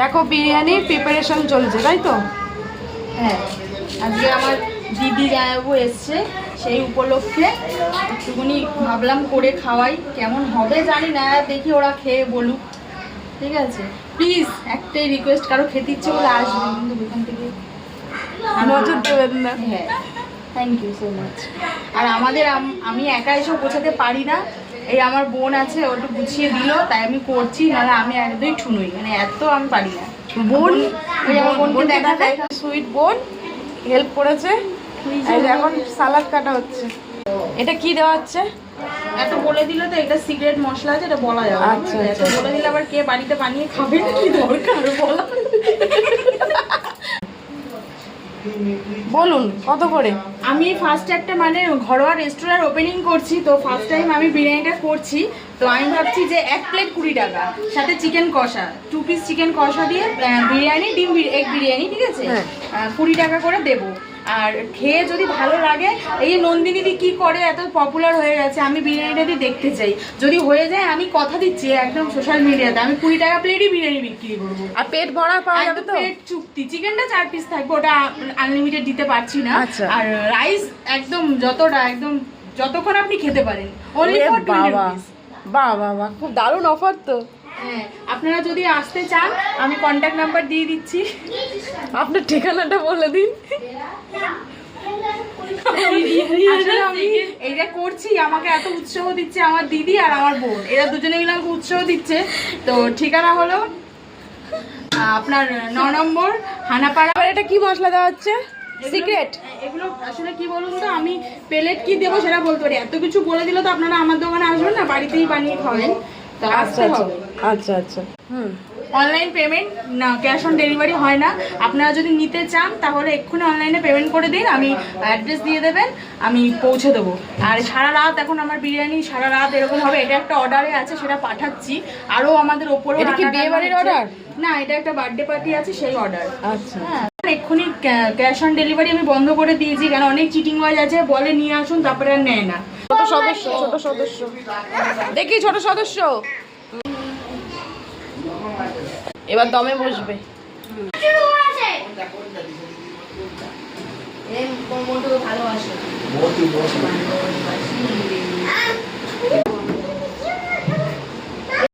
দেখো বিরিয়ানির প্রিপারেশন চলছে, তাই তো? হ্যাঁ, আজকে আমার দিদি জামাইবাবু এসছে, সেই উপলক্ষে একটুখানি ভাবলাম করে খাওয়াই। কেমন হবে জানি না, দেখি ওরা খেয়ে বলুক। ঠিক আছে, প্লিজ একটাই রিকোয়েস্ট, কারো খেতে ইচ্ছে বলে আসবে কিন্তু ওখান থেকে নজর দেবেন না। হ্যাঁ, থ্যাংক ইউ সো মাচ। আর আমাদের আমি একা এসব গোছাতে পারি না, এই আমার বোন আছে, ও একটু গুছিয়ে দিল, তাই আমি করছি, নাহলে আমি একদমই ঠুনুই, মানে এত আমি পারি না। বোন, ওই আমার বোনকে দেখা যায়, সুইট বোন হেল্প করেছে। এই যে এখন সালাদ কাটা হচ্ছে। এটা কি দেওয়া হচ্ছে? এত বলে দিলে তো এটা সিক্রেট মশলা আছে, এটা বলা যাবে। আচ্ছা, এত বলে দিলে আবার কে বাড়িতে বানিয়ে খাবে, কি দরকার বলা। বলুন কত করে? আমি ফার্স্ট একটা মানে ঘরোয়া রেস্টুরেন্ট ওপেনিং করছি, তো ফার্স্ট টাইম আমি বিরিয়ানিটা করছি। তো আমি ভাবছি যে 1 প্লেট 20 টাকা, সাথে চিকেন কষা, 2 পিস চিকেন কষা দিয়ে বিরিয়ানি, ডিম এগ বিরিয়ানি, ঠিক আছে, 20 টাকা করে দেবো। আর খেয়ে যদি ভালো লাগে, এই নন্দিনী দি কি করে, এত পপুলার হয়ে গেছে, আমি বিরিয়ানিটা দিয়ে দেখতে চাই। যদি হয়ে যায়, আমি কথা দিচ্ছি একদম সোশ্যাল মিডিয়াতে, আমি 20 টাকা প্লেটই বিরিয়ানি বিক্রি করবো। আর পেট ভরা পাওয়া যাবে তো? পেট চুক্তি, চিকেনটা 4 পিস থাকবে, ওটা আনলিমিটেড দিতে পারছি না। আর রাইস একদম যতটা, একদম যতক্ষণ আপনি খেতে পারেন, অনলি ফর 20 রুপিস। বাহ বাহ বাহ, খুব দারুণ অফার তো। হ্যাঁ, আপনারা যদি আসতে চান, আমি কন্ট্যাক্ট নাম্বার দিয়ে দিচ্ছি, আপনার ঠিকানাটা বলে দিন। আসলে আমি এইটা করছি, আমাকে এত উৎসাহ দিচ্ছে আমার দিদি আর আমার বোন, এরা দুজনে মিলে আমাকে উৎসাহ দিচ্ছে। তো ঠিকানা হলো আপনার 9 নম্বর হানাপাড়া। এটা কি মশলা দেওয়া হচ্ছে? সিক্রেট। এগুলো আসলে কি বলুন তো, আমি প্লেট কি দেবো সেটা বলতে পারি, এত কিছু বলে দিলে তো আপনারা আমার দোকানে আসবেন না, বাড়িতেই বানিয়ে খাবেন। তো আসতে হবে। আচ্ছা আচ্ছা। অনলাইন পেমেন্ট না, ক্যাশ অন ডেলিভারি হয় না। আপনারা যদি নিতে চান তাহলে এক্ষুনি অনলাইনে পেমেন্ট করে দিন, আমি অ্যাড্রেস দিয়ে দেবেন, আমি পৌঁছে দেবো। আর সারা রাত এখন আমার বিরিয়ানি সারা রাত এরকম হবে, এটা একটা অর্ডারে আছে, সেটা পাঠাচ্ছি। আরও আমাদের ওপরেও। এটা কি বিয়ে বাড়ির অর্ডার? না, এটা একটা বার্থডে পার্টি আছে, সেই অর্ডার। আচ্ছা। হ্যাঁ, এক্ষুনি ক্যাশ অন ডেলিভারি আমি বন্ধ করে দিয়েছি, কারণ অনেক চিটিং ওয়াইজ আছে, বলে নিয়ে আসুন, তারপরে আর নেয় না। ছোট সদস্য, ছোট সদস্য দেখি, ছোট সদস্য এবার দমে বসবে। ভালোবাসে